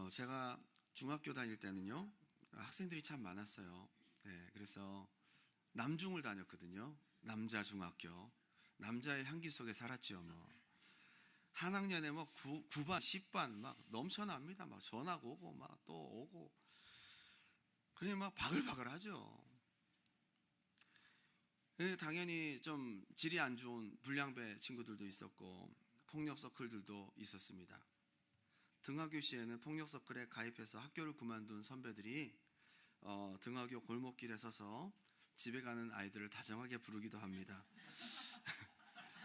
제가 중학교 다닐 때는요, 학생들이 참 많았어요. 네, 그래서 남중을 다녔거든요. 남자 중학교. 남자의 향기 속에 살았지요, 뭐. 한 학년에 뭐 9반, 10반 막 넘쳐납니다. 막 전학 오고, 막 또 오고. 그러니 막 바글바글 하죠. 당연히 좀 질이 안 좋은 불량배 친구들도 있었고, 폭력 서클들도 있었습니다. 등하교 시에는 폭력 서클에 가입해서 학교를 그만둔 선배들이 등하교 골목길에 서서 집에 가는 아이들을 다정하게 부르기도 합니다.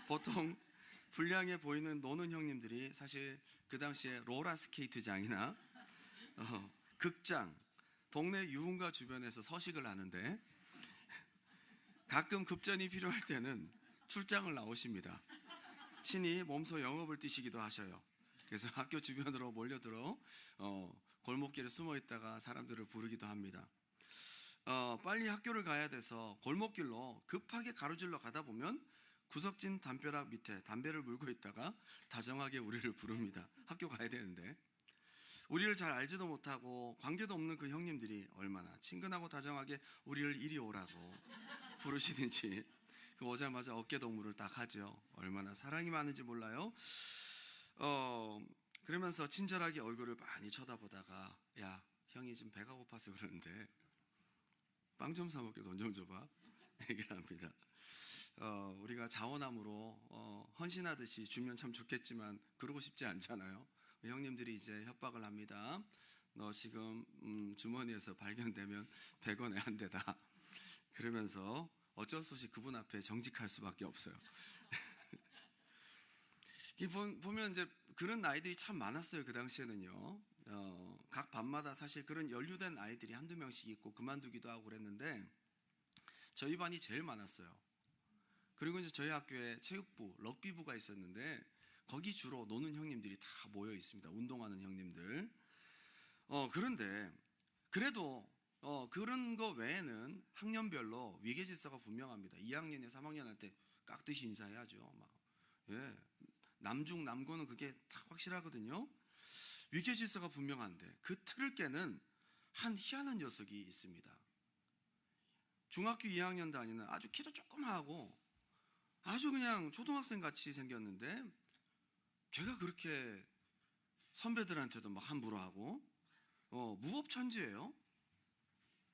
보통 불량해 보이는 노는 형님들이 사실 그 당시에 롤러스케이트장이나 극장, 동네 유흥가 주변에서 서식을 하는데 가끔 급전이 필요할 때는 출장을 나오십니다. 친히 몸소 영업을 뛰시기도 하셔요. 그래서 학교 주변으로 몰려들어 골목길에 숨어 있다가 사람들을 부르기도 합니다. 빨리 학교를 가야 돼서 골목길로 급하게 가로질러 가다 보면 구석진 담벼락 밑에 담배를 물고 있다가 다정하게 우리를 부릅니다. 학교 가야 되는데. 우리를 잘 알지도 못하고 관계도 없는 그 형님들이 얼마나 친근하고 다정하게 우리를 이리 오라고 부르시는지 오자마자 어깨동무를 딱 하죠. 얼마나 사랑이 많은지 몰라요. 그러면서 친절하게 얼굴을 많이 쳐다보다가, 야, 형이 지금 배가 고파서 그러는데 빵 좀 사 먹게 돈 좀 줘봐, 얘기를 합니다. 우리가 자원함으로 헌신하듯이 주면 참 좋겠지만 그러고 싶지 않잖아요. 형님들이 이제 협박을 합니다. 너 지금 주머니에서 발견되면 100원에 한 대다. 그러면서 어쩔 수 없이 그분 앞에 정직할 수밖에 없어요. 보면 이제 그런 아이들이 참 많았어요. 그 당시에는요. 각 반마다 사실 그런 연루된 아이들이 한두 명씩 있고 그만두기도 하고 그랬는데 저희 반이 제일 많았어요. 그리고 이제 저희 학교에 체육부, 럭비부가 있었는데 거기 주로 노는 형님들이 다 모여 있습니다. 운동하는 형님들. 그런데 그래도 그런 거 외에는 학년별로 위계 질서가 분명합니다. 2학년에 3학년한테 깍듯이 인사해야죠. 막. 예. 남중 남고는 그게 다 확실하거든요. 위계 질서가 분명한데 그 틀을 깨는 한 희한한 녀석이 있습니다. 중학교 2학년 다니는 아주 키도 조그마하고 아주 그냥 초등학생 같이 생겼는데 걔가 그렇게 선배들한테도 막 함부로 하고 무법천지예요.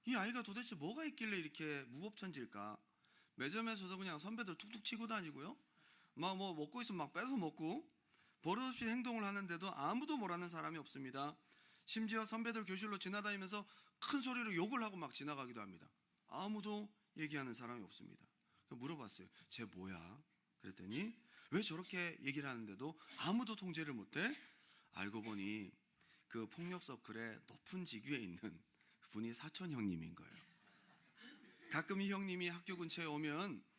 이 아이가 도대체 뭐가 있길래 이렇게 무법천지일까? 매점에서도 그냥 선배들 툭툭 치고 다니고요. 막 뭐 먹고 있으면 막 뺏어 먹고 버릇없이 행동을 하는데도 아무도 뭐라는 사람이 없습니다. 심지어 선배들 교실로 지나다니면서 큰 소리로 욕을 하고 막 지나가기도 합니다. 아무도 얘기하는 사람이 없습니다. 물어봤어요. 쟤 뭐야? 그랬더니 왜 저렇게 얘기를 하는데도 아무도 통제를 못해? 알고 보니 그 폭력 서클의 높은 직위에 있는 분이 사촌 형님인 거예요. 가끔 이 형님이 학교 근처에 오면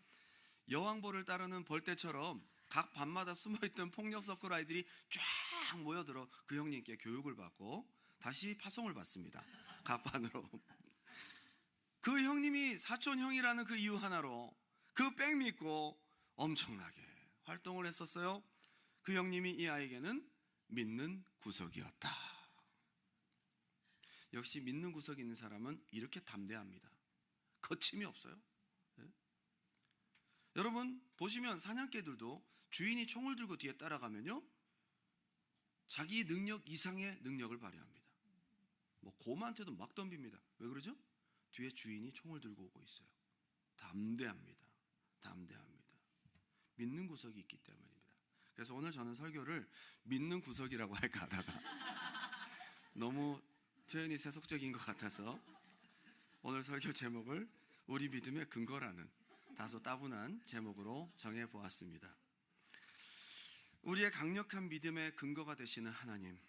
여왕벌을 따르는 벌떼처럼 각 반마다 숨어있던 폭력 서클 아이들이 쫙 모여들어 그 형님께 교육을 받고 다시 파송을 받습니다. 각 반으로. 그 형님이 사촌 형이라는 그 이유 하나로 그 백 믿고 엄청나게 활동을 했었어요. 그 형님이 이 아이에게는 믿는 구석이었다. 역시 믿는 구석이 있는 사람은 이렇게 담대합니다. 거침이 없어요. 네? 여러분 보시면 사냥개들도 주인이 총을 들고 뒤에 따라가면요 자기 능력 이상의 능력을 발휘합니다. 뭐 곰한테도 막 덤빕니다. 왜 그러죠? 뒤에 주인이 총을 들고 오고 있어요. 담대합니다. 담대합니다. 믿는 구석이 있기 때문입니다. 그래서 오늘 저는 설교를 믿는 구석이라고 할까 하다가 너무 표현이 세속적인 것 같아서 오늘 설교 제목을 우리 믿음의 근거라는 다소 따분한 제목으로 정해보았습니다. 우리의 강력한 믿음의 근거가 되시는 하나님,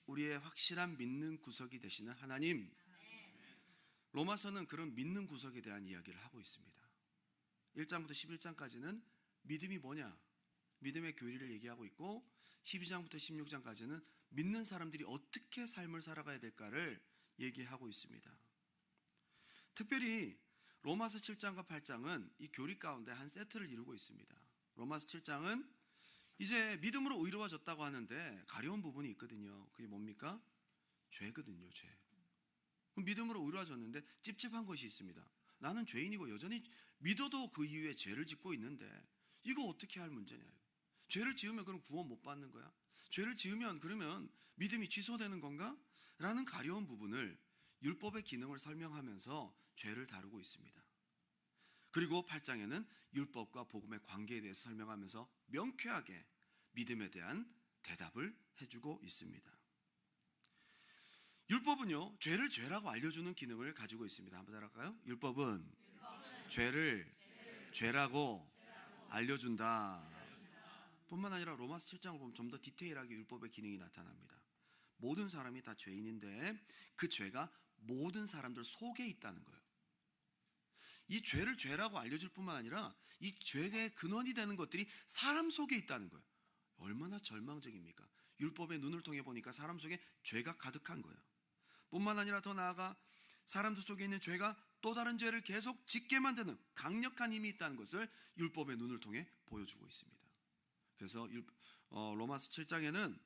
우리의 확실한 믿는 구석이 되시는 하나님, 로마서는 그런 믿는 구석에 대한 이야기를 하고 있습니다. 1장부터 11장까지는 믿음이 뭐냐, 믿음의 교리를 얘기하고 있고 12장부터 16장까지는 믿는 사람들이 어떻게 삶을 살아가야 될까를 얘기하고 있습니다. 특별히 로마서 7장과 8장은 이 교리 가운데 한 세트를 이루고 있습니다. 로마서 7장은 이제 믿음으로 의로워졌다고 하는데 가려운 부분이 있거든요. 그게 뭡니까? 죄거든요, 죄. 믿음으로 의로워졌는데 찝찝한 것이 있습니다. 나는 죄인이고 여전히 믿어도 그 이후에 죄를 짓고 있는데 이거 어떻게 할 문제냐. 죄를 지으면 그럼 구원 못 받는 거야? 죄를 지으면 그러면 믿음이 취소되는 건가? 라는 가려운 부분을 율법의 기능을 설명하면서 죄를 다루고 있습니다. 그리고 8장에는 율법과 복음의 관계에 대해서 설명하면서 명쾌하게 믿음에 대한 대답을 해주고 있습니다. 율법은요, 죄를 죄라고 알려주는 기능을 가지고 있습니다. 한번 따라할까요? 율법은 죄를 죄라고 알려준다. 뿐만 아니라 로마서 7장을 보면 좀 더 디테일하게 율법의 기능이 나타납니다. 모든 사람이 다 죄인인데 그 죄가 모든 사람들 속에 있다는 거예요. 이 죄를 죄라고 알려줄 뿐만 아니라 이 죄의 근원이 되는 것들이 사람 속에 있다는 거예요. 얼마나 절망적입니까? 율법의 눈을 통해 보니까 사람 속에 죄가 가득한 거예요. 뿐만 아니라 더 나아가 사람들 속에 있는 죄가 또 다른 죄를 계속 짓게 만드는 강력한 힘이 있다는 것을 율법의 눈을 통해 보여주고 있습니다. 그래서 로마서 7장에는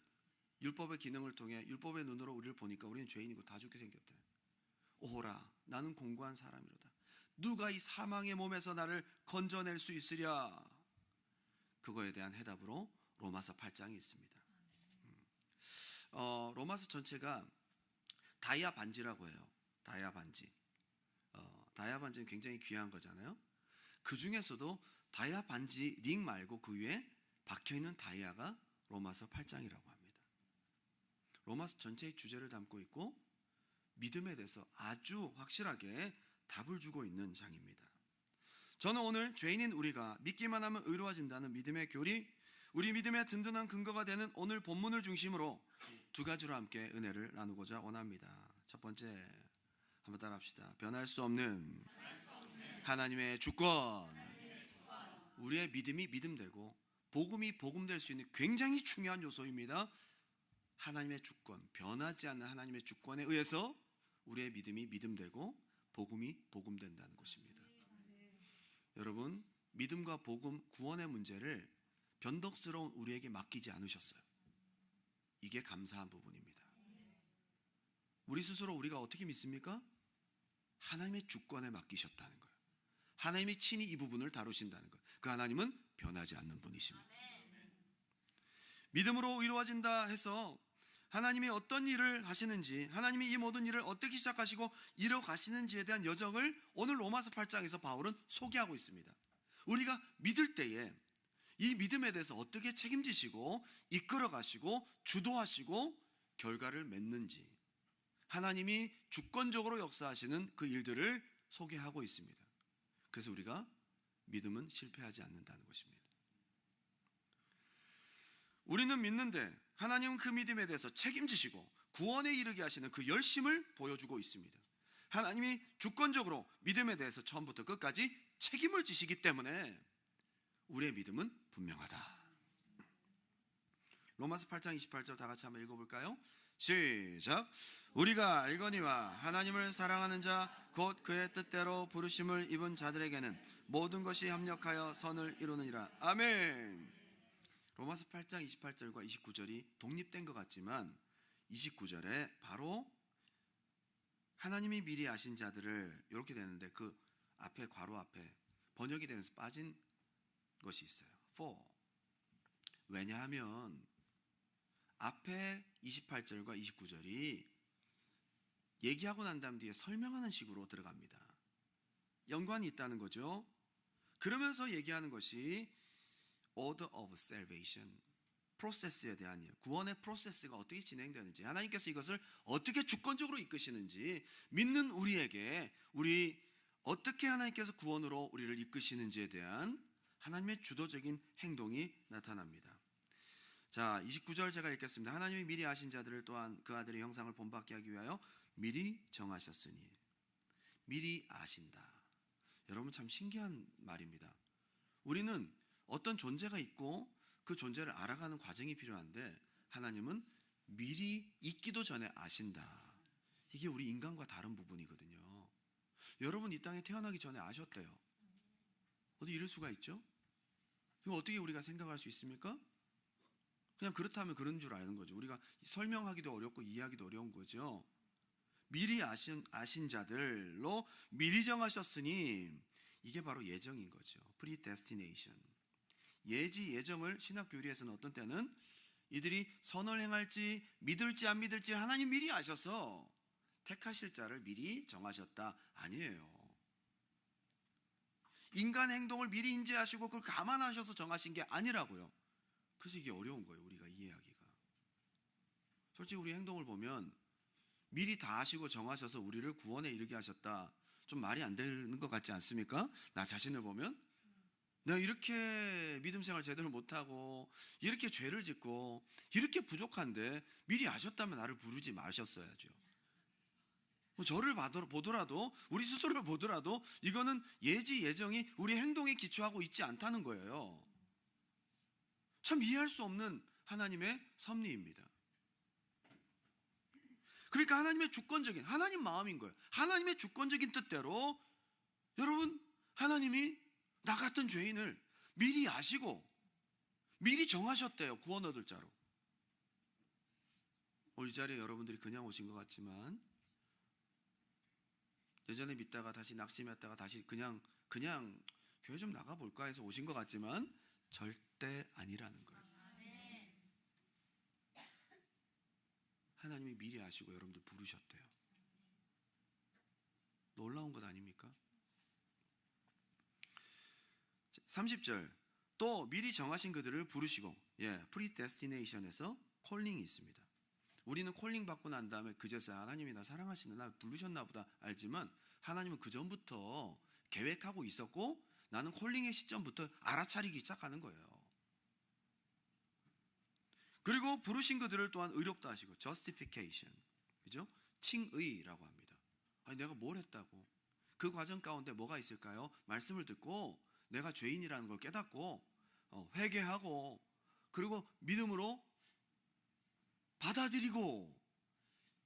율법의 기능을 통해 율법의 눈으로 우리를 보니까 우리는 죄인이고 다 죽게 생겼대. 오호라, 나는 공고한 사람이로다. 누가 이 사망의 몸에서 나를 건져낼 수 있으랴. 그거에 대한 해답으로 로마서 8장이 있습니다. 로마서 전체가 다이아 반지라고 해요. 다이아 반지. 다이아 반지는 굉장히 귀한 거잖아요. 그 중에서도 다이아 반지 링 말고 그 위에 박혀있는 다이아가 로마서 8장이라고 합니다. 로마서 전체의 주제를 담고 있고 믿음에 대해서 아주 확실하게 답을 주고 있는 장입니다. 저는 오늘 죄인인 우리가 믿기만 하면 의로워진다는 믿음의 교리, 우리 믿음의 든든한 근거가 되는 오늘 본문을 중심으로 두 가지로 함께 은혜를 나누고자 원합니다. 첫 번째, 한번 따라합시다. 변할 수 없는 하나님의 주권. 우리의 믿음이 믿음되고 복음이 복음될 수 있는 굉장히 중요한 요소입니다. 하나님의 주권, 변하지 않는 하나님의 주권에 의해서 우리의 믿음이 믿음되고 복음이 복음된다는 것입니다. 여러분, 믿음과 복음, 구원의 문제를 변덕스러운 우리에게 맡기지 않으셨어요. 이게 감사한 부분입니다. 우리 스스로 우리가 어떻게 믿습니까? 하나님의 주권에 맡기셨다는 거예요. 하나님이 친히 이 부분을 다루신다는 거예요. 그 하나님은 변하지 않는 분이십니다. 믿음으로 의로워진다 해서 하나님이 어떤 일을 하시는지, 하나님이 이 모든 일을 어떻게 시작하시고 이뤄가시는지에 대한 여정을 오늘 로마서 8장에서 바울은 소개하고 있습니다. 우리가 믿을 때에 이 믿음에 대해서 어떻게 책임지시고 이끌어가시고 주도하시고 결과를 맺는지, 하나님이 주권적으로 역사하시는 그 일들을 소개하고 있습니다. 그래서 우리가 믿음은 실패하지 않는다는 것입니다. 우리는 믿는데 하나님은 그 믿음에 대해서 책임지시고 구원에 이르게 하시는 그 열심을 보여주고 있습니다. 하나님이 주권적으로 믿음에 대해서 처음부터 끝까지 책임을 지시기 때문에 우리의 믿음은 분명하다. 로마서 8장 28절 다 같이 한번 읽어볼까요? 시작. 우리가 알거니와 하나님을 사랑하는 자 곧 그의 뜻대로 부르심을 입은 자들에게는 모든 것이 협력하여 선을 이루느니라. 아멘. 로마서 8장 28절과 29절이 독립된 것 같지만 29절에 바로 하나님이 미리 아신 자들을 이렇게 되는데 그 앞에 괄호 앞에 번역이 되면서 빠진 것이 있어요. for. 왜냐하면 앞에 28절과 29절이 얘기하고 난 다음 뒤에 설명하는 식으로 들어갑니다. 연관이 있다는 거죠. 그러면서 얘기하는 것이 order of salvation, 프로세스에 대한 이유, 구원의 프로세스가 어떻게 진행되는지, 하나님께서 이것을 어떻게 주권적으로 이끄시는지, 믿는 우리에게 우리 어떻게 하나님께서 구원으로 우리를 이끄시는지에 대한 하나님의 주도적인 행동이 나타납니다. 자, 29절 제가 읽겠습니다. 하나님이 미리 아신 자들을 또한 그 아들의 형상을 본받게 하기 위하여 미리 정하셨으니. 미리 아신다. 여러분, 참 신기한 말입니다. 우리는 어떤 존재가 있고 그 존재를 알아가는 과정이 필요한데 하나님은 미리 있기도 전에 아신다. 이게 우리 인간과 다른 부분이거든요. 여러분 이 땅에 태어나기 전에 아셨대요. 어디 이럴 수가 있죠? 이거 어떻게 우리가 생각할 수 있습니까? 그냥 그렇다면 그런 줄 아는 거죠. 우리가 설명하기도 어렵고 이해하기도 어려운 거죠. 미리 아신 자들로 미리 정하셨으니 이게 바로 예정인 거죠. predestination. 예정을 신학 교리에서는 어떤 때는 이들이 선을 행할지 믿을지 안 믿을지 하나님 미리 아셔서 택하실 자를 미리 정하셨다. 아니에요. 인간 행동을 미리 인지하시고 그걸 감안하셔서 정하신 게 아니라고요. 그래서 이게 어려운 거예요. 우리가 이해하기가. 솔직히 우리 행동을 보면 미리 다 아시고 정하셔서 우리를 구원에 이르게 하셨다. 좀 말이 안 되는 것 같지 않습니까? 나 자신을 보면 내가 이렇게 믿음 생활 제대로 못하고 이렇게 죄를 짓고 이렇게 부족한데 미리 아셨다면 나를 부르지 마셨어야죠. 저를 보더라도 우리 스스로를 보더라도 이거는 예정이 우리 행동에 기초하고 있지 않다는 거예요. 참 이해할 수 없는 하나님의 섭리입니다. 그러니까 하나님의 주권적인 하나님 마음인 거예요. 하나님의 주권적인 뜻대로 여러분 하나님이 나 같은 죄인을 미리 아시고 미리 정하셨대요. 구원 얻을 자로. 이 자리에 여러분들이 그냥 오신 것 같지만 예전에 믿다가 다시 낙심했다가 다시 그냥 교회 좀 나가볼까 해서 오신 것 같지만 절대 아니라는 거예요. 하나님이 미리 아시고 여러분들 부르셨대요. 놀라운 것 아닙니까? 30절 또 미리 정하신 그들을 부르시고 predestination에서 콜링이 있습니다. 우리는 콜링 받고 난 다음에 그제서야 하나님이 나 사랑하시는 나 부르셨나 보다 알지만 하나님은 그 전부터 계획하고 있었고 나는 콜링의 시점부터 알아차리기 시작하는 거예요. 그리고 부르신 그들을 또한 의롭다 하시고 justification, 그죠? 칭의라고 합니다. 아니 내가 뭘 했다고? 그 과정 가운데 뭐가 있을까요? 말씀을 듣고 내가 죄인이라는 걸 깨닫고 회개하고 그리고 믿음으로 받아들이고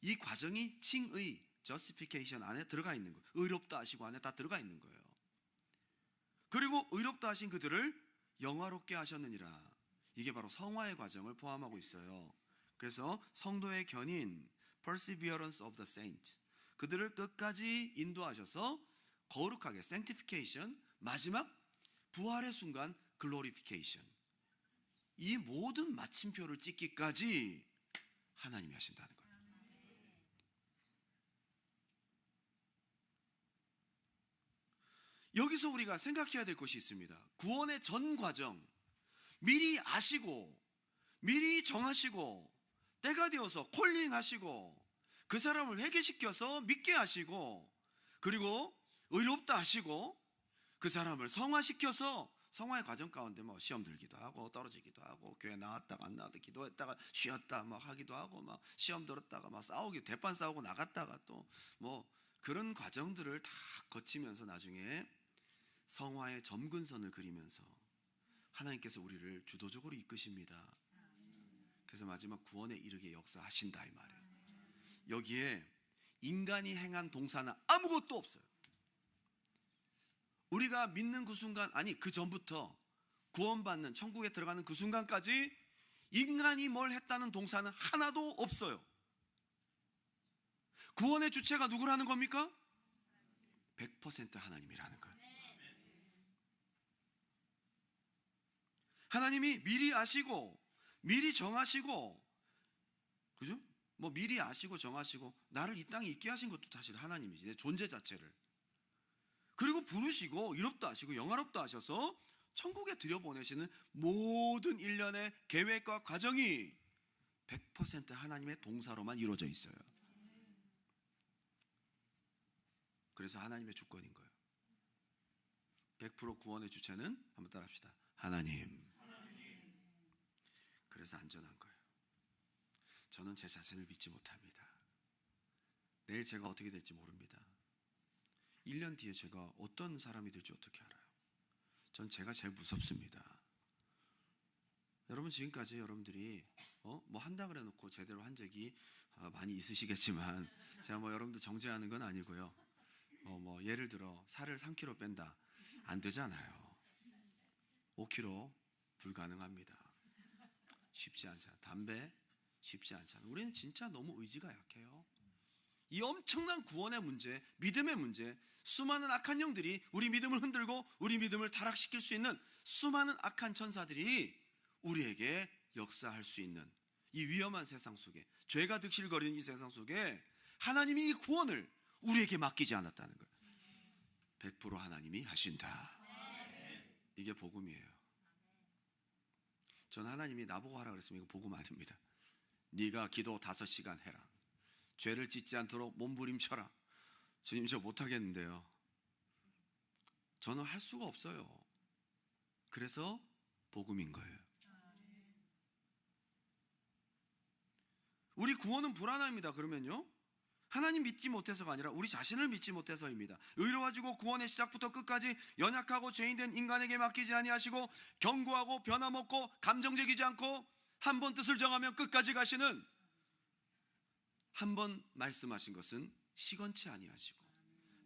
이 과정이 칭의, justification 안에 들어가 있는 거예요. 의롭다 하시고 안에 다 들어가 있는 거예요. 그리고 의롭다 하신 그들을 영화롭게 하셨느니라. 이게 바로 성화의 과정을 포함하고 있어요. 그래서 성도의 견인, perseverance of the saints, 그들을 끝까지 인도하셔서 거룩하게 sanctification, 마지막 부활의 순간 glorification, 이 모든 마침표를 찍기까지 하나님이 하신다는 거예요. 여기서 우리가 생각해야 될 것이 있습니다. 구원의 전 과정, 미리 아시고 미리 정하시고 때가 되어서 콜링하시고 그 사람을 회개시켜서 믿게 하시고 그리고 의롭다 하시고 그 사람을 성화시켜서 성화의 과정 가운데 뭐 시험 들기도 하고 떨어지기도 하고 교회 나왔다가 안 나왔다 기도했다가 쉬었다 막 하기도 하고 막 시험 들었다가 막 싸우기 대판 싸우고 나갔다가 또 뭐 그런 과정들을 다 거치면서 나중에 성화의 점근선을 그리면서 하나님께서 우리를 주도적으로 이끄십니다. 그래서 마지막 구원에 이르게 역사하신다 이 말이에요. 여기에 인간이 행한 동사는 아무것도 없어요. 우리가 믿는 그 순간, 아니 그 전부터 구원받는 천국에 들어가는 그 순간까지 인간이 뭘 했다는 동사는 하나도 없어요. 구원의 주체가 누구라는 겁니까? 100% 하나님이라는 거예요. 하나님이 미리 아시고 미리 정하시고, 그죠? 뭐 미리 아시고 정하시고 나를 이 땅에 있게 하신 것도 사실 하나님이지, 내 존재 자체를. 그리고 부르시고 의롭다 하시고 영화롭다 하셔서 천국에 들여보내시는 모든 일련의 계획과 과정이 100% 하나님의 동사로만 이루어져 있어요. 그래서 하나님의 주권인 거예요. 100% 구원의 주체는 한번 따라합시다. 하나님. 그래서 안전한 거예요. 저는 제 자신을 믿지 못합니다. 내일 제가 어떻게 될지 모릅니다. 1년 뒤에 제가 어떤 사람이 될지 어떻게 알아요? 전 제가 제일 무섭습니다. 여러분 지금까지 여러분들이 뭐 한다 그래 놓고 제대로 한 적이 많이 있으시겠지만 제가 뭐 여러분들 정죄하는 건 아니고요. 뭐 예를 들어 살을 3kg 뺀다, 안 되잖아요. 5kg 불가능합니다. 쉽지 않잖아. 담배 쉽지 않잖아. 우리는 진짜 너무 의지가 약해요. 이 엄청난 구원의 문제, 믿음의 문제, 수많은 악한 영들이 우리 믿음을 흔들고 우리 믿음을 타락시킬 수 있는 수많은 악한 천사들이 우리에게 역사할 수 있는 이 위험한 세상 속에, 죄가 득실거리는 이 세상 속에 하나님이 이 구원을 우리에게 맡기지 않았다는 거예요. 100% 하나님이 하신다. 이게 복음이에요. 전 하나님이 나보고 하라 그랬으면 이거 복음 아닙니다. 네가 기도 5시간 해라. 죄를 짓지 않도록 몸부림쳐라. 주님, 저 못하겠는데요. 저는 할 수가 없어요. 그래서 복음인 거예요. 우리 구원은 불안합니다. 그러면요, 하나님 믿지 못해서가 아니라 우리 자신을 믿지 못해서입니다. 의로워지고 구원의 시작부터 끝까지 연약하고 죄인된 인간에게 맡기지 아니하시고 견고하고 변함없고 감정적이지 않고 한 번 뜻을 정하면 끝까지 가시는, 한 번 말씀하신 것은 시건치 아니하시고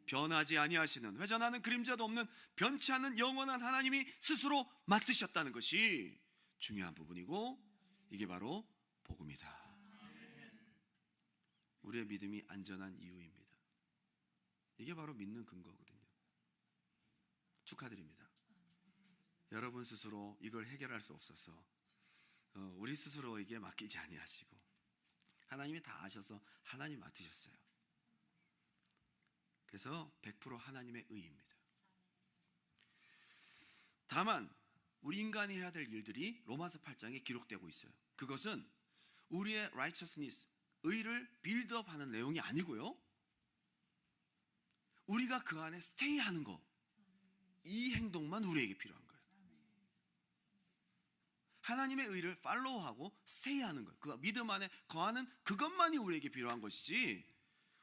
변하지 아니하시는, 회전하는 그림자도 없는 변치 않는 영원한 하나님이 스스로 맡으셨다는 것이 중요한 부분이고, 이게 바로 복음이다. 우리의 믿음이 안전한 이유입니다. 이게 바로 믿는 근거거든요. 축하드립니다. 여러분 스스로 이걸 해결할 수 없어서 우리 스스로에게 맡기지 아니하시고 하나님이 다 아셔서 하나님 맡으셨어요. 그래서 100% 하나님의 의입니다. 다만 우리 인간이 해야 될 일들이 로마서 8장에 기록되고 있어요. 그것은 우리의 righteousness, 의를 빌드업하는 내용이 아니고요, 우리가 그 안에 스테이하는 거, 이 행동만 우리에게 필요한 거예요. 하나님의 의를 팔로우하고 스테이하는 것, 그 믿음 안에 거하는 그것만이 우리에게 필요한 것이지,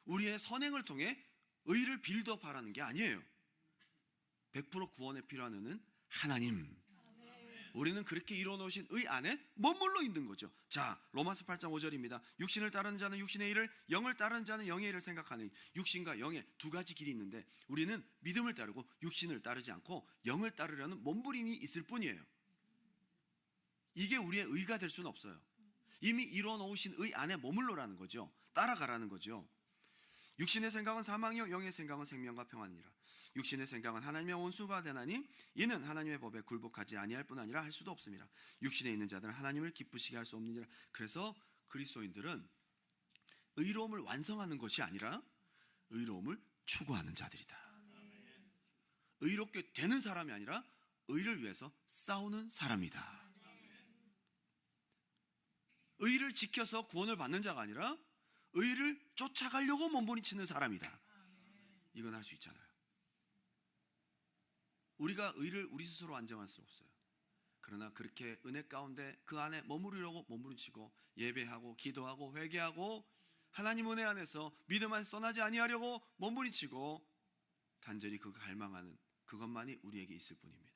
우리의 선행을 통해 의를 빌드업하라는 게 아니에요. 100% 구원에 필요한 의는 하나님, 우리는 그렇게 이루어놓으신 의 안에 머물러 있는 거죠. 자, 로마서 8장 5절입니다. 육신을 따르는 자는 육신의 일을, 영을 따르는 자는 영의 일을 생각하니, 육신과 영의 두 가지 길이 있는데 우리는 믿음을 따르고 육신을 따르지 않고 영을 따르려는 몸부림이 있을 뿐이에요. 이게 우리의 의가 될 수는 없어요. 이미 이루어놓으신 의 안에 머물러라는 거죠. 따라가라는 거죠. 육신의 생각은 사망이요 영의 생각은 생명과 평안이니라. 육신의 생각은 하나님의 원수가 되나니 이는 하나님의 법에 굴복하지 아니할 뿐 아니라 할 수도 없습니다. 육신에 있는 자들은 하나님을 기쁘시게 할 수 없느니라. 그래서 그리스도인들은 의로움을 완성하는 것이 아니라 의로움을 추구하는 자들이다. 의롭게 되는 사람이 아니라 의를 위해서 싸우는 사람이다. 의를 지켜서 구원을 받는 자가 아니라 의를 쫓아가려고 몸부림치는 사람이다. 이건 할 수 있잖아요. 우리가 의를 우리 스스로 안정할 수 없어요. 그러나 그렇게 은혜 가운데 그 안에 머무르려고 몸부림치고 예배하고 기도하고 회개하고 하나님 은혜 안에서 믿음 안에 떠나지 아니하려고 몸부림치고 간절히 그걸 갈망하는 그것만이 우리에게 있을 뿐입니다.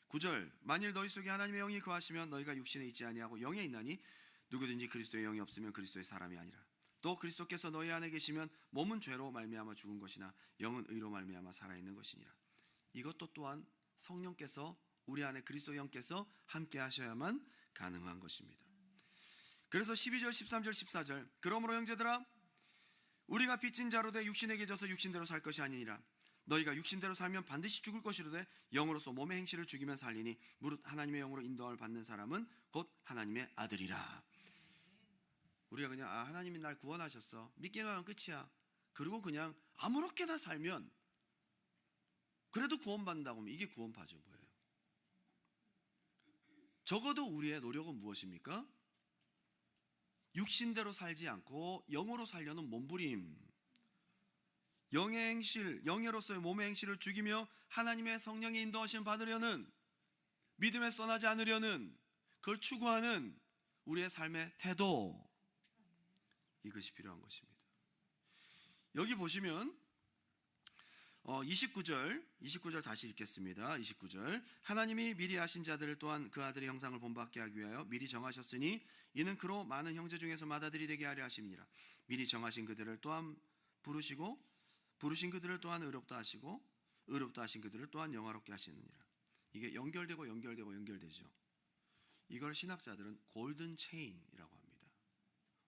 9절, 만일 너희 속에 하나님의 영이 거하시면 너희가 육신에 있지 아니하고 영에 있나니 누구든지 그리스도의 영이 없으면 그리스도의 사람이 아니라. 또 그리스도께서 너희 안에 계시면 몸은 죄로 말미암아 죽은 것이나 영은 의로 말미암아 살아있는 것이니라. 이것도 또한 성령께서, 우리 안에 그리스도 영께서 함께 하셔야만 가능한 것입니다. 그래서 12절, 13절, 14절, 그러므로 형제들아 우리가 빚진 자로 돼 육신에게 져서 육신대로 살 것이 아니니라. 너희가 육신대로 살면 반드시 죽을 것이로되 영으로서 몸의 행실을 죽이면 살리니 무릇 하나님의 영으로 인도함을 받는 사람은 곧 하나님의 아들이라. 우리가 그냥 하나님이 날 구원하셨어, 믿기만 하면 끝이야, 그리고 그냥 아무렇게나 살면 그래도 구원받는다고 하면 이게 구원파죠. 뭐예요? 적어도 우리의 노력은 무엇입니까? 육신대로 살지 않고 영으로 살려는 몸부림, 영의 행실, 영예로서의 몸의 행실을 죽이며 하나님의 성령의 인도하심 받으려는, 믿음에 써나지 않으려는, 그걸 추구하는 우리의 삶의 태도, 이것이 필요한 것입니다. 여기 보시면 29절 다시 읽겠습니다. 29절, 하나님이 미리 아신 자들을 또한 그 아들의 형상을 본받게 하기 위하여 미리 정하셨으니 이는 그로 많은 형제 중에서 맏아들이 되게 하려 하심이니라. 미리 정하신 그들을 또한 부르신 그들을 또한 의롭다 하시고 의롭다 하신 그들을 또한 영화롭게 하시느니라. 이게 연결되죠. 이걸 신학자들은 골든 체인이라고 합니다.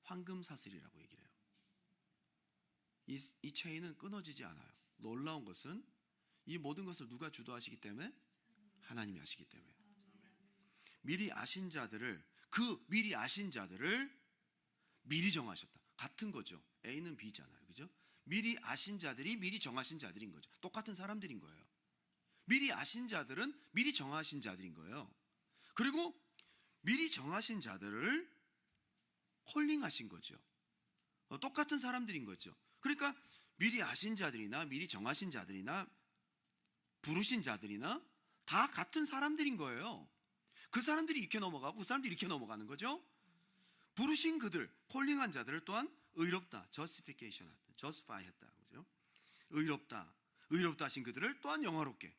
황금 사슬이라고 얘기를 해요. 이 체인은 끊어지지 않아요. 놀라운 것은 이 모든 것을 누가 주도하시기 때문에? 하나님이 하시기 때문에. 미리 아신 자들을, 미리 아신 자들을 미리 정하셨다. 같은 거죠. A는 B잖아요. 그죠? 미리 아신 자들이 미리 정하신 자들인 거죠. 똑같은 사람들인 거예요. 미리 아신 자들은 미리 정하신 자들인 거예요. 그리고 미리 정하신 자들을 콜링하신 거죠. 똑같은 사람들인 거죠. 그러니까 미리 아신 자들이나 미리 정하신 자들이나 부르신 자들이나 다 같은 사람들인 거예요. 그 사람들이 이렇게 넘어가고 그 사람들이 이렇게 넘어가는 거죠. 부르신 그들, 콜링한 자들을 또한 의롭다, justification, justify 했다. 그죠? 의롭다 하신 그들을 또한 영화롭게.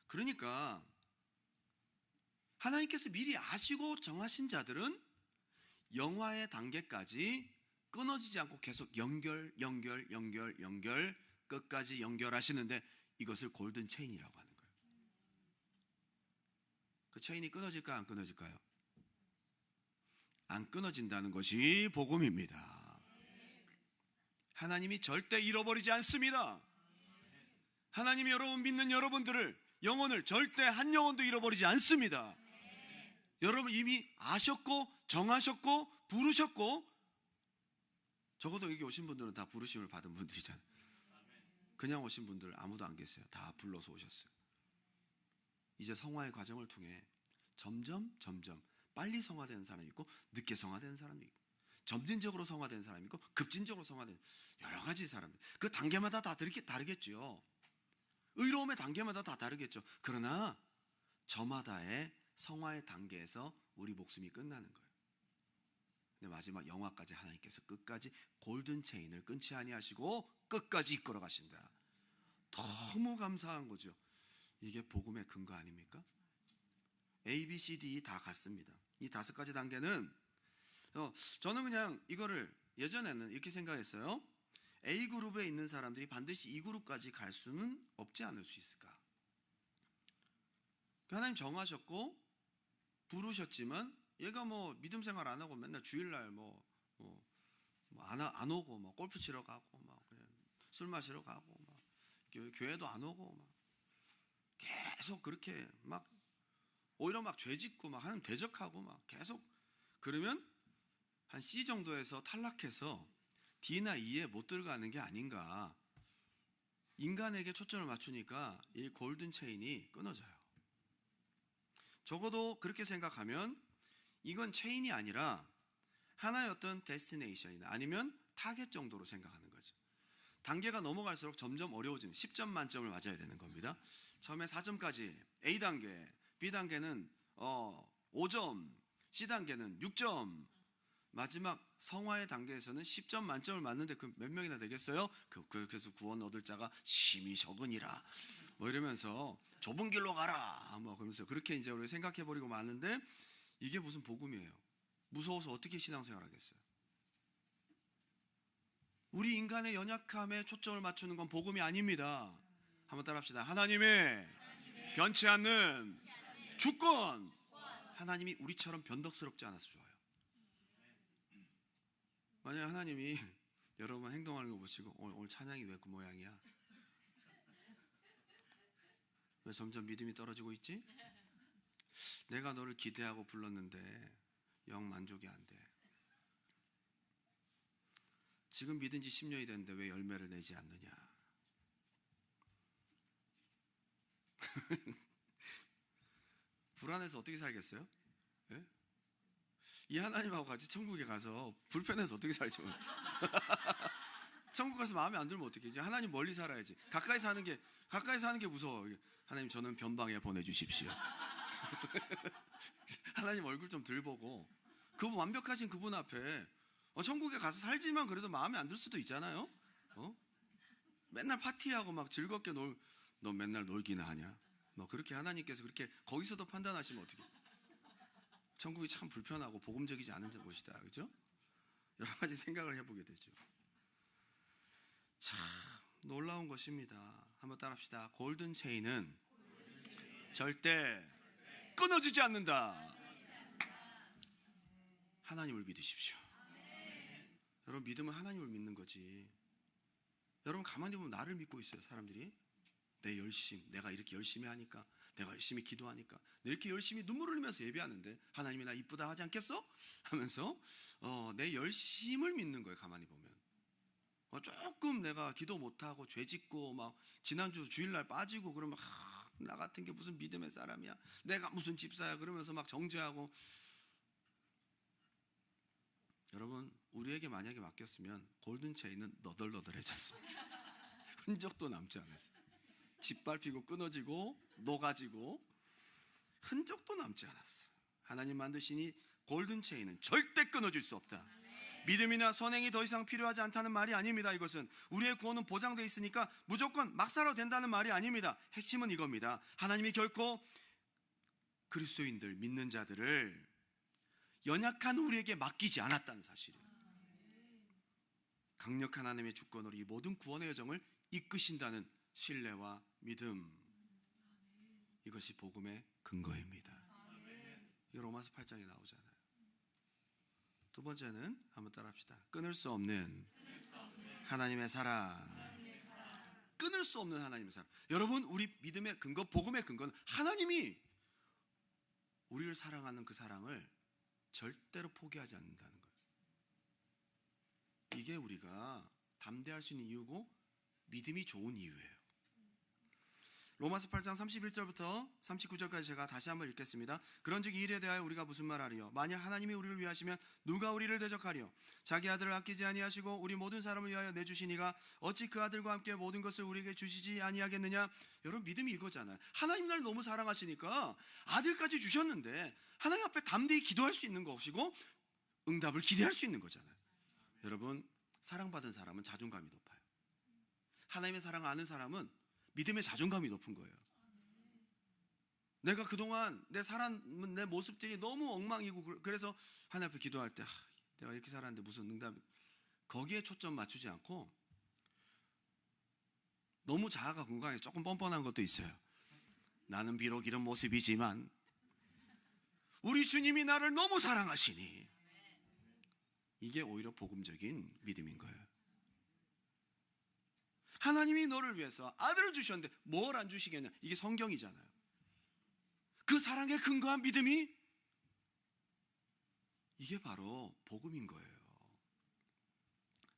그러니까 하나님께서 미리 아시고 정하신 자들은 영화의 단계까지 끊어지지 않고 계속 연결 끝까지 연결하시는데 이것을 골든 체인이라고 하는 거예요. 그 체인이 끊어질까요? 안 끊어질까요? 안 끊어진다는 것이 복음입니다. 하나님이 절대 잃어버리지 않습니다. 하나님이 여러분 믿는 여러분들을, 영혼을 절대 한 영혼도 잃어버리지 않습니다. 여러분 이미 아셨고 정하셨고 부르셨고, 적어도 여기 오신 분들은 다 부르심을 받은 분들이잖아요. 그냥 오신 분들 아무도 안 계세요. 다 불러서 오셨어요. 이제 성화의 과정을 통해 점점 빨리 성화되는 사람이 있고 늦게 성화되는 사람이 있고, 점진적으로 성화되는 사람이 있고 급진적으로 성화되는 여러 가지 사람들, 그 단계마다 다 다르겠죠. 의로움의 단계마다 다 다르겠죠. 그러나 저마다의 성화의 단계에서 우리 목숨이 끝나는 거예요. 근데 마지막 영화까지 하나님께서 끝까지 골든 체인을 끊지 아니하시고 끝까지 이끌어 가신다. 너무 감사한 거죠. 이게 복음의 근거 아닙니까? A, B, C, D 다 같습니다. 이 5가지 단계는 저는 그냥 이거를 예전에는 이렇게 생각했어요. A그룹에 있는 사람들이 반드시 E그룹까지 갈 수는 없지 않을 수 있을까? 하나님 정하셨고 부르셨지만 얘가 뭐 믿음 생활 안 하고 맨날 주일날 안 오고 막 골프 치러 가고 막 그냥 술 마시러 가고 막 교회도 안 오고 막 계속 그렇게 막 오히려 막 죄 짓고 막 하나님 대적하고 막 계속 그러면 한 C 정도에서 탈락해서 D나 E에 못 들어가는 게 아닌가. 인간에게 초점을 맞추니까 이 골든 체인이 끊어져요. 적어도 그렇게 생각하면 이건 체인이 아니라 하나의 어떤 데스티네이션이나 아니면 타겟 정도로 생각하는 거죠. 단계가 넘어갈수록 점점 어려워지는 10점 만점을 맞아야 되는 겁니다. 처음에 4점까지 A단계, B단계는 5점, C단계는 6점, 마지막 성화의 단계에서는 10점 만점을 맞는데 그 몇 명이나 되겠어요? 그래서 구원 얻을 자가 심히 적으니라 뭐 이러면서 좁은 길로 가라 뭐 그러면서 그렇게 이제 우리 생각해버리고 마는데, 이게 무슨 복음이에요? 무서워서 어떻게 신앙생활 하겠어요? 우리 인간의 연약함에 초점을 맞추는 건 복음이 아닙니다. 한번 따라합시다. 하나님의 변치 않는 주권. 하나님이 우리처럼 변덕스럽지 않아서 좋아요. 만약 하나님이 여러분 행동하는 거 보시고 오늘 찬양이 왜 그 모양이야? 왜 점점 믿음이 떨어지고 있지? 내가 너를 기대하고 불렀는데 영 만족이 안 돼. 지금 믿은 지 10년이 됐는데 왜 열매를 내지 않느냐? 불안해서 어떻게 살겠어요? 예? 이 하나님하고 같이 천국에 가서 불편해서 어떻게 살지? 천국 가서 마음에 안 들면 어떻게? 이제 하나님 멀리 살아야지. 가까이 사는 게 무서워. 하나님 저는 변방에 보내주십시오. 하나님 얼굴 좀 덜 보고 그분 완벽하신 그분 앞에 천국에 가서 살지만 그래도 마음에 안 들 수도 있잖아요. 맨날 파티하고 막 즐겁게 너 맨날 놀기나 하냐? 뭐 그렇게 하나님께서 그렇게 거기서도 판단하시면 어떻게? 천국이 참 불편하고 복음적이지 않은 곳이다, 그죠? 여러 가지 생각을 해보게 되죠. 참 놀라운 것입니다. 한번 따라합시다. 골든 체인은 절대 끊어지지 않는다. 하나님을 믿으십시오. 여러분, 믿음은 하나님을 믿는 거지. 여러분, 가만히 보면 나를 믿고 있어요. 사람들이 내 열심, 내가 이렇게 열심히 하니까, 내가 열심히 기도하니까, 내가 이렇게 열심히 눈물을 흘리면서 예배하는데 하나님이 나 이쁘다 하지 않겠어? 하면서 내 열심을 믿는 거예요. 가만히 보면 조금 내가 기도 못하고 죄 짓고 막 지난주 주일날 빠지고 그러면 나 같은 게 무슨 믿음의 사람이야, 내가 무슨 집사야 그러면서 막 정죄하고. 여러분, 우리에게 만약에 맡겼으면 골든 체인은 너덜너덜해졌습니다. 흔적도 남지 않았어요. 짓밟히고 끊어지고 녹아지고 흔적도 남지 않았어요. 하나님 만드시니 골든 체인은 절대 끊어질 수 없다. 믿음이나 선행이 더 이상 필요하지 않다는 말이 아닙니다. 이것은 우리의 구원은 보장되어 있으니까 무조건 막 살아도 된다는 말이 아닙니다. 핵심은 이겁니다. 하나님이 결코 그리스도인들, 믿는 자들을 연약한 우리에게 맡기지 않았다는 사실이에요. 강력한 하나님의 주권으로 이 모든 구원의 여정을 이끄신다는 신뢰와 믿음, 이것이 복음의 근거입니다. 이게 로마서 8장에 나오잖아요. 두 번째는 한번 따라합시다. 끊을 수 없는 하나님의 사랑. 끊을 수 없는 하나님의 사랑. 여러분, 우리 믿음의 근거, 복음의 근거는 하나님이 우리를 사랑하는 그 사랑을 절대로 포기하지 않는다는 거예요. 이게 우리가 담대할 수 있는 이유고 믿음이 좋은 이유예요. 로마서 8장 31절부터 39절까지 제가 다시 한번 읽겠습니다. 그런즉 이 일에 대하여 우리가 무슨 말하리요? 만일 하나님이 우리를 위하시면 누가 우리를 대적하리요? 자기 아들을 아끼지 아니하시고 우리 모든 사람을 위하여 내주시니가 어찌 그 아들과 함께 모든 것을 우리에게 주시지 아니하겠느냐? 여러분, 믿음이 이거잖아요. 하나님 나를 너무 사랑하시니까 아들까지 주셨는데 하나님 앞에 담대히 기도할 수 있는 것이고 응답을 기대할 수 있는 거잖아요. 여러분, 사랑받은 사람은 자존감이 높아요. 하나님의 사랑을 아는 사람은 믿음의 자존감이 높은 거예요. 내가 그동안 내 모습들이 너무 엉망이고 그래서 하나님 앞에 기도할 때 내가 이렇게 살았는데 무슨 응답, 거기에 초점 맞추지 않고 너무 자아가 건강해 조금 뻔뻔한 것도 있어요. 나는 비록 이런 모습이지만 우리 주님이 나를 너무 사랑하시니, 이게 오히려 복음적인 믿음인 거예요. 하나님이 너를 위해서 아들을 주셨는데 뭘 안 주시겠냐? 이게 성경이잖아요. 그 사랑에 근거한 믿음이, 이게 바로 복음인 거예요.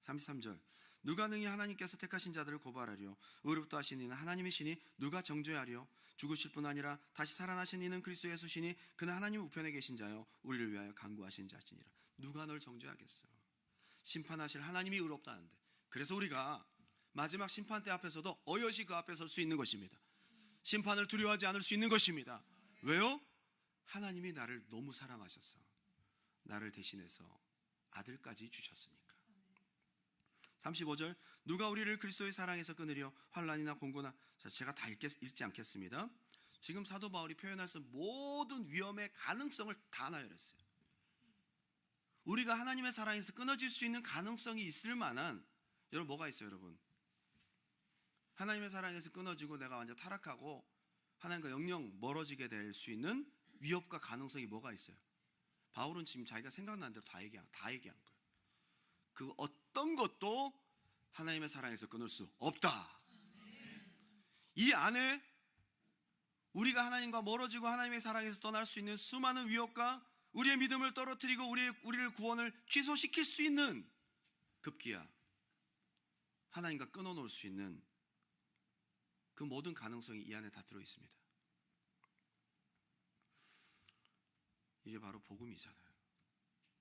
33절, 누가 능히 하나님께서 택하신 자들을 고발하리요? 의롭다 하신 이는 하나님이시니 누가 정죄하리요? 죽으실 뿐 아니라 다시 살아나신 이는 그리스도 예수시니 그는 하나님 우편에 계신 자요 우리를 위하여 간구하신 자시니라. 누가 널 정죄하겠어? 심판하실 하나님이 의롭다는데. 그래서 우리가 마지막 심판대 앞에서도 어여시 그 앞에 설 수 있는 것입니다. 심판을 두려워하지 않을 수 있는 것입니다. 왜요? 하나님이 나를 너무 사랑하셔서 나를 대신해서 아들까지 주셨으니까. 35절, 누가 우리를 그리스도의 사랑에서 끊으려? 환난이나 공고나. 제가 다 읽지 않겠습니다. 지금 사도 바울이 표현할 수 있는 모든 위험의 가능성을 다 나열했어요. 우리가 하나님의 사랑에서 끊어질 수 있는 가능성이 있을 만한, 여러분, 뭐가 있어요? 여러분, 하나님의 사랑에서 끊어지고 내가 완전 타락하고 하나님과 영영 멀어지게 될 수 있는 위협과 가능성이 뭐가 있어요? 바울은 지금 자기가 생각나는 대로 다 얘기한 거예요. 그 어떤 것도 하나님의 사랑에서 끊을 수 없다. 이 안에 우리가 하나님과 멀어지고 하나님의 사랑에서 떠날 수 있는 수많은 위협과 우리의 믿음을 떨어뜨리고 우리를 구원을 취소시킬 수 있는, 급기야 하나님과 끊어놓을 수 있는 그 모든 가능성이 이 안에 다 들어있습니다. 이게 바로 복음이잖아요.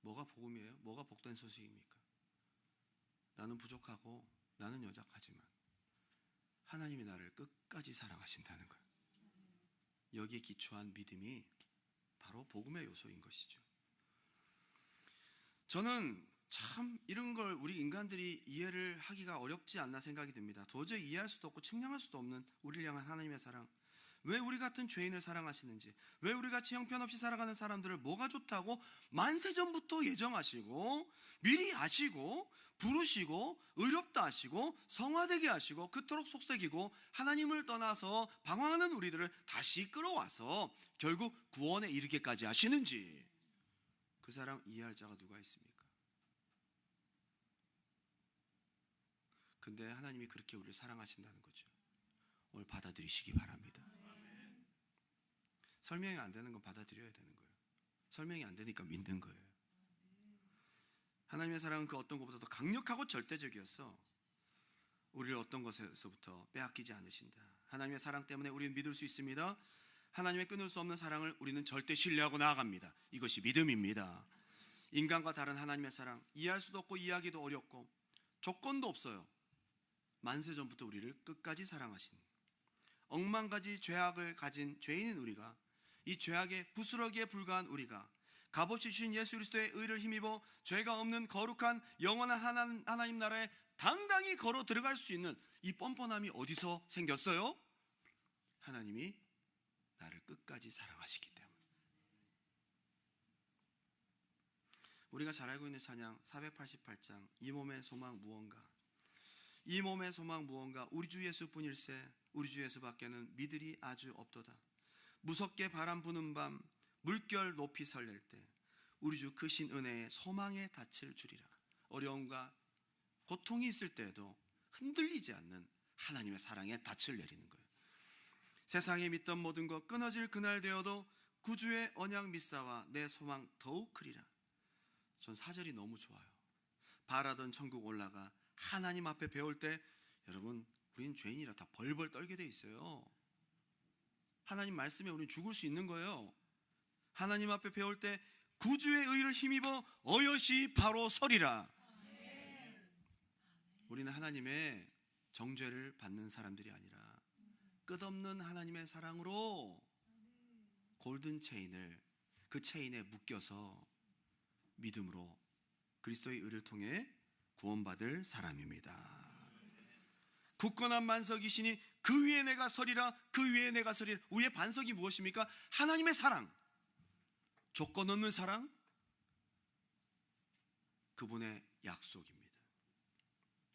뭐가 복음이에요? 뭐가 복된 소식입니까? 나는 부족하고 나는 연약하지만 하나님이 나를 끝까지 사랑하신다는 거예요. 여기에 기초한 믿음이 바로 복음의 요소인 것이죠. 저는 참 이런 걸 우리 인간들이 이해를 하기가 어렵지 않나 생각이 듭니다. 도저히 이해할 수도 없고 측량할 수도 없는 우리를 향한 하나님의 사랑. 왜 우리 같은 죄인을 사랑하시는지, 왜 우리같이 형편없이 살아가는 사람들을 뭐가 좋다고 만세전부터 예정하시고 미리 아시고 부르시고 의롭다 하시고 성화되게 하시고 그토록 속삭이고 하나님을 떠나서 방황하는 우리들을 다시 끌어와서 결국 구원에 이르게까지 하시는지, 그 사랑 이해할 자가 누가 있습니까? 근데 하나님이 그렇게 우리를 사랑하신다는 거죠. 오늘 받아들이시기 바랍니다. 설명이 안 되는 건 받아들여야 되는 거예요. 설명이 안 되니까 믿는 거예요. 하나님의 사랑은 그 어떤 것보다 더 강력하고 절대적이어서 우리를 어떤 것에서부터 빼앗기지 않으신다. 하나님의 사랑 때문에 우리는 믿을 수 있습니다. 하나님의 끊을 수 없는 사랑을 우리는 절대 신뢰하고 나아갑니다. 이것이 믿음입니다. 인간과 다른 하나님의 사랑, 이해할 수도 없고 이해하기도 어렵고 조건도 없어요. 만세전부터 우리를 끝까지 사랑하신, 억만 가지 죄악을 가진 죄인인 우리가, 이 죄악의 부스러기에 불과한 우리가 값없이 주신 예수 그리스도의 의를 힘입어 죄가 없는 거룩한 영원한 하나님 나라에 당당히 걸어 들어갈 수 있는 이 뻔뻔함이 어디서 생겼어요? 하나님이 나를 끝까지 사랑하시기 때문에. 우리가 잘 알고 있는 찬양 488장, 이 몸의 소망 무언가, 이 몸의 소망 무언가, 우리 주 예수뿐일세, 우리 주 예수밖에는 믿으리 아주 없도다. 무섭게 바람 부는 밤, 물결 높이 설렐 때 우리 주 크신 은혜에 소망의 닻을 주리라. 어려움과 고통이 있을 때에도 흔들리지 않는 하나님의 사랑에 닻을 내리는 거예요. 세상에 믿던 모든 것 끊어질 그날 되어도 구주의 언약 믿사와 내 소망 더욱 크리라. 전 4절이 너무 좋아요. 바라던 천국 올라가 하나님 앞에 배울 때, 여러분 우린 죄인이라 다 벌벌 떨게 돼 있어요. 하나님 말씀에 우린 죽을 수 있는 거예요. 하나님 앞에 배울 때 구주의 의를 힘입어 어여시 바로 서리라. 우리는 하나님의 정죄를 받는 사람들이 아니라 끝없는 하나님의 사랑으로 골든 체인을, 그 체인에 묶여서 믿음으로 그리스도의 의를 통해 구원받을 사람입니다. 굳건한 반석이시니 그 위에 내가 서리라, 그 위에 내가 서리라. 위에 반석이 무엇입니까? 하나님의 사랑, 조건 없는 사랑, 그분의 약속입니다.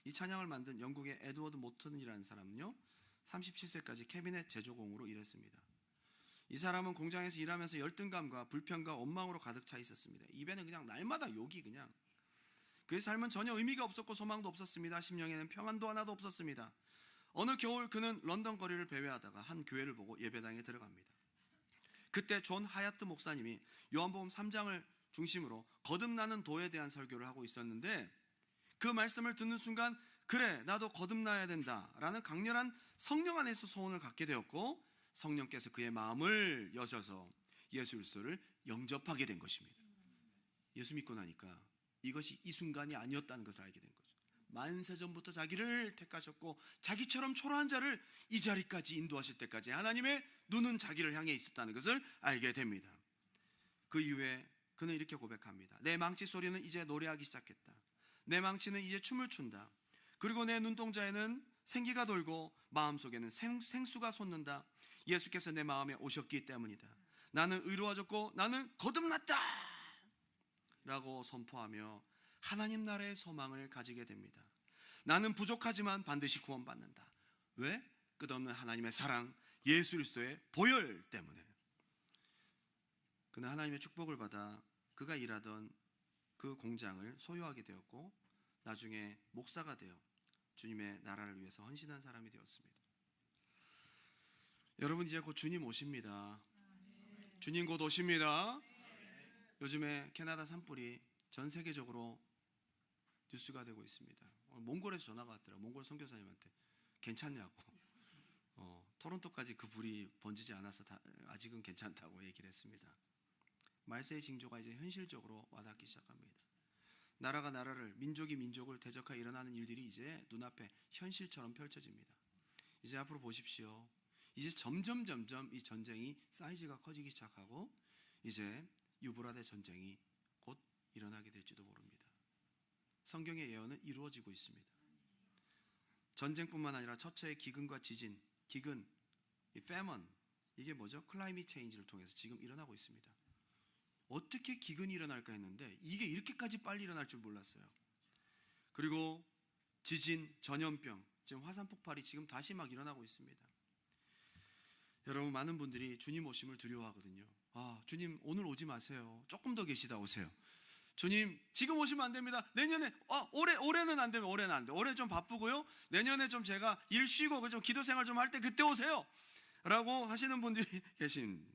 이 찬양을 만든 영국의 에드워드 모튼이라는 사람은요, 37세까지 캐비넷 제조공으로 일했습니다. 이 사람은 공장에서 일하면서 열등감과 불평과 원망으로 가득 차 있었습니다. 입에는 그냥 날마다 욕이, 그냥 그의 삶은 전혀 의미가 없었고 소망도 없었습니다. 심령에는 평안도 하나도 없었습니다. 어느 겨울 그는 런던 거리를 배회하다가 한 교회를 보고 예배당에 들어갑니다. 그때 존 하얏트 목사님이 요한복음 3장을 중심으로 거듭나는 도에 대한 설교를 하고 있었는데, 그 말씀을 듣는 순간 그래 나도 거듭나야 된다라는 강렬한 성령 안에서 소원을 갖게 되었고, 성령께서 그의 마음을 여셔서 예수 그리스도를 영접하게 된 것입니다. 예수 믿고 나니까 이것이 이 순간이 아니었다는 것을 알게 된 거죠. 만세전부터 자기를 택하셨고 자기처럼 초라한 자를 이 자리까지 인도하실 때까지 하나님의 눈은 자기를 향해 있었다는 것을 알게 됩니다. 그 이후에 그는 이렇게 고백합니다. 내 망치 소리는 이제 노래하기 시작했다. 내 망치는 이제 춤을 춘다. 그리고 내 눈동자에는 생기가 돌고 마음속에는 생수가 솟는다. 예수께서 내 마음에 오셨기 때문이다. 나는 의로워졌고 나는 거듭났다 라고 선포하며 하나님 나라의 소망을 가지게 됩니다. 나는 부족하지만 반드시 구원받는다. 왜? 끝없는 하나님의 사랑, 예수 그리스도의 보혈 때문에. 그는 하나님의 축복을 받아 그가 일하던 그 공장을 소유하게 되었고, 나중에 목사가 되어 주님의 나라를 위해서 헌신한 사람이 되었습니다. 여러분, 이제 곧 주님 오십니다. 주님 곧 오십니다. 요즘에 캐나다 산불이 전 세계적으로 뉴스가 되고 있습니다. 몽골에서 전화가 왔더라고요. 몽골 선교사님한테 괜찮냐고. 토론토까지 그 불이 번지지 않아서 아직은 괜찮다고 얘기를 했습니다. 말세의 징조가 이제 현실적으로 와닿기 시작합니다. 나라가 나라를, 민족이 민족을 대적하여 일어나는 일들이 이제 눈앞에 현실처럼 펼쳐집니다. 이제 앞으로 보십시오. 이제 점점 이 전쟁이 사이즈가 커지기 시작하고 이제 유브라데 전쟁이 곧 일어나게 될지도 모릅니다. 성경의 예언은 이루어지고 있습니다. 전쟁뿐만 아니라 처처의 기근과 지진, 기근, 이 famine, 이게 뭐죠? 클라이밋 체인지를 통해서 지금 일어나고 있습니다. 어떻게 기근이 일어날까 했는데 이게 이렇게까지 빨리 일어날 줄 몰랐어요. 그리고 지진, 전염병, 지금 화산 폭발이 지금 다시 막 일어나고 있습니다. 여러분, 많은 분들이 주님 오심을 두려워하거든요. 주님 오늘 오지 마세요. 조금 더 계시다 오세요. 주님 지금 오시면 안 됩니다. 내년에 올해는 안 되면 올해는 안 돼. 올해 좀 바쁘고요. 내년에 좀 제가 일 쉬고 좀 기도 생활 좀 할 때 그때 오세요 라고 하시는 분들이 계신,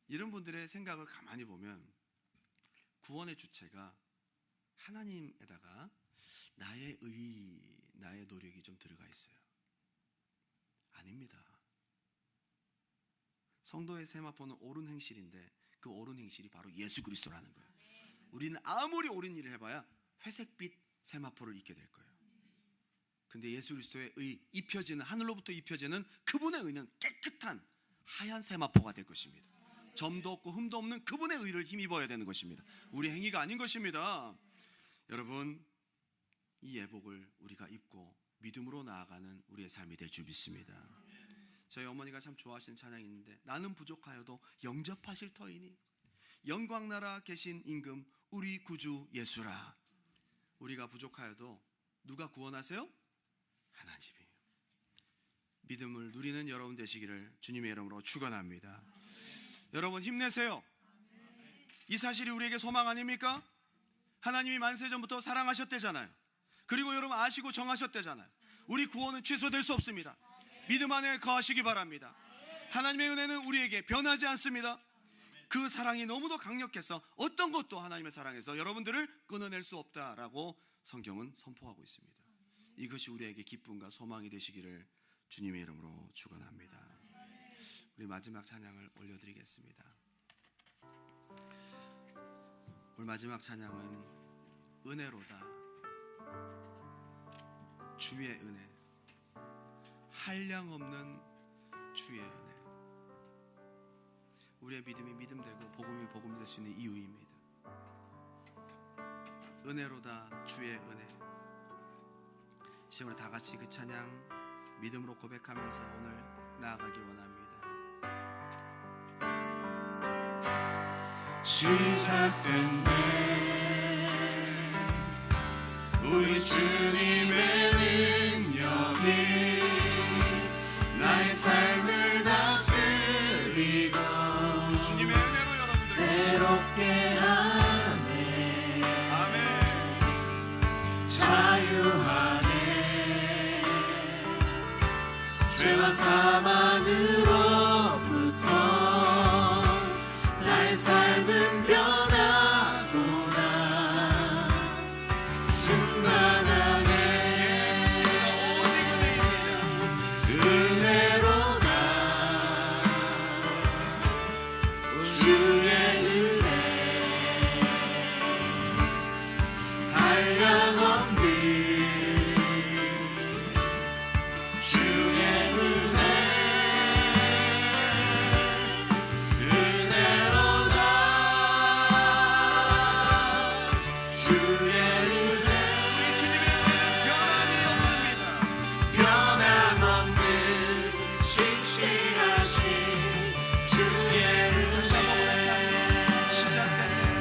이런 분들의 생각을 가만히 보면 구원의 주체가 하나님에다가 나의 나의 노력이 좀 들어가 있어요. 아닙니다. 성도의 세마포는 옳은 행실인데 그 옳은 행실이 바로 예수 그리스도라는 거예요. 우리는 아무리 옳은 일을 해봐야 회색빛 세마포를 입게 될 거예요. 근데 예수 그리스도의 의, 입혀지는, 하늘로부터 입혀지는 그분의 의는 깨끗한 하얀 세마포가 될 것입니다. 점도 없고 흠도 없는 그분의 의를 힘입어야 되는 것입니다. 우리 행위가 아닌 것입니다. 여러분, 이 예복을 우리가 입고 믿음으로 나아가는 우리의 삶이 될 줄 믿습니다. 저희 어머니가 참 좋아하시는 찬양이 있는데, 나는 부족하여도 영접하실 터이니 영광나라 계신 임금 우리 구주 예수라. 우리가 부족하여도 누가 구원하세요? 하나님이. 믿음을 누리는 여러분 되시기를 주님의 이름으로 축원합니다. 여러분 힘내세요. 이 사실이 우리에게 소망 아닙니까? 하나님이 만세전부터 사랑하셨대잖아요. 그리고 여러분 아시고 정하셨대잖아요. 우리 구원은 취소될 수 없습니다. 믿음 안에 거하시기 바랍니다. 하나님의 은혜는 우리에게 변하지 않습니다. 그 사랑이 너무도 강력해서 어떤 것도 하나님의 사랑에서 여러분들을 끊어낼 수 없다라고 성경은 선포하고 있습니다. 이것이 우리에게 기쁨과 소망이 되시기를 주님의 이름으로 축원합니다. 우리 마지막 찬양을 올려드리겠습니다. 오늘 마지막 찬양은 은혜로다. 주의 은혜, 한량없는 주의 은혜. 우리의 믿음이 믿음되고 복음이 복음될 수 있는 이유입니다. 은혜로다 주의 은혜. 시험으로 다 같이 그 찬양 믿음으로 고백하면서 오늘 나아가길 원합니다. 시작됐네 우리 주님의 능력이 나의 삶을 다스리고 주님의 은혜로 여러분들 새롭게 하네. 아멘. 자유하네. 죄와 사망으로부터 나의 삶은 변하구나. 충만하네. 오직 은혜입니다. 은혜로다 주의 은혜 한량없는 주의 은혜로다 주의 은혜. 우리 주님의 은혜는 변함이 없습니다. 변함없는 싱싱하신 주의 은혜 시작됐네.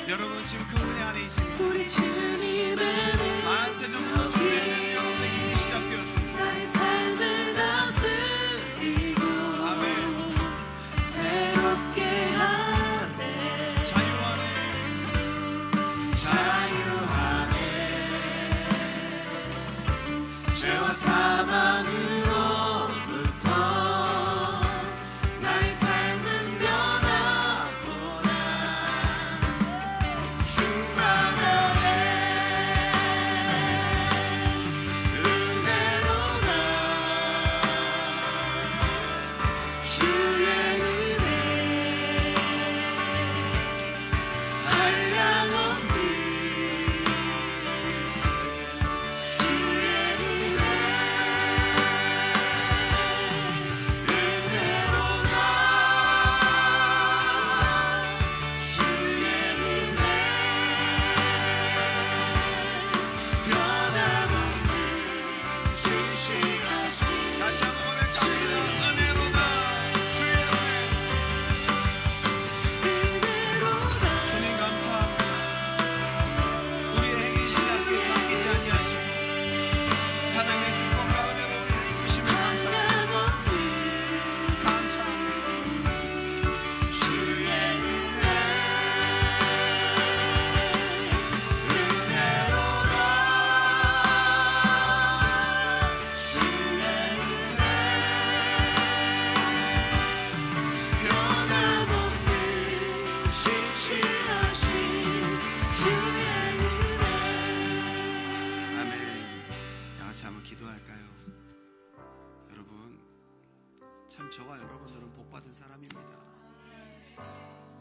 여러분 지금 그 은혜 안에 있습니다. 우리 주님의 은혜 만세전부터 주님의 은혜는 여러분에게 이미 시작되었습니다. 나의 삶을 다스리고 아멘. 새롭게 하네. 자유하네. 자유하네. 죄와 사망으로부터 나의 삶은 변하구나. 충만하네. 취하신 주의 은혜. 아멘. 다 같이 한번 기도할까요? 여러분, 참 저와 여러분들은 복받은 사람입니다.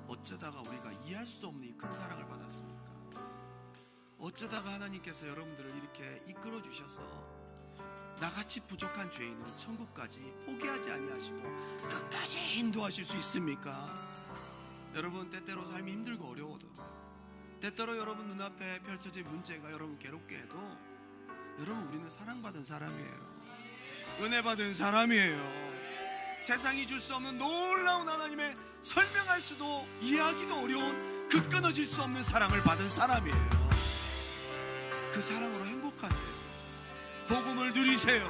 어쩌다가 우리가 이해할 수 없는 이 큰 사랑을 받았습니까? 어쩌다가 하나님께서 여러분들을 이렇게 이끌어 주셔서 나같이 부족한 죄인을 천국까지 포기하지 아니하시고 끝까지 인도하실 수 있습니까? 여러분, 때때로 삶이 힘들고 어려워도, 때때로 여러분 눈앞에 펼쳐진 문제가 여러분 괴롭게 해도, 여러분, 우리는 사랑받은 사람이에요. 은혜 받은 사람이에요. 세상이 줄 수 없는 놀라운 하나님의 설명할 수도 이해하기도 어려운 그 끊어질 수 없는 사랑을 받은 사람이에요. 그 사랑으로 행복하세요. 복음을 누리세요.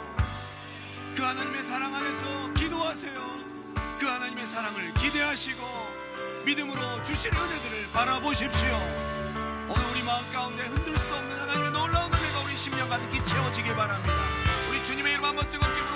그 하나님의 사랑 안에서 기도하세요. 그 하나님의 사랑을 기대하시고 믿음으로 주실 은혜들을 바라보십시오. 오늘 우리 마음 가운데 흔들 수 없는 하나님의 놀라운 은혜가 우리 심령 가득히 채워지길 바랍니다. 우리 주님의 이름 한번 뜨겁게 부르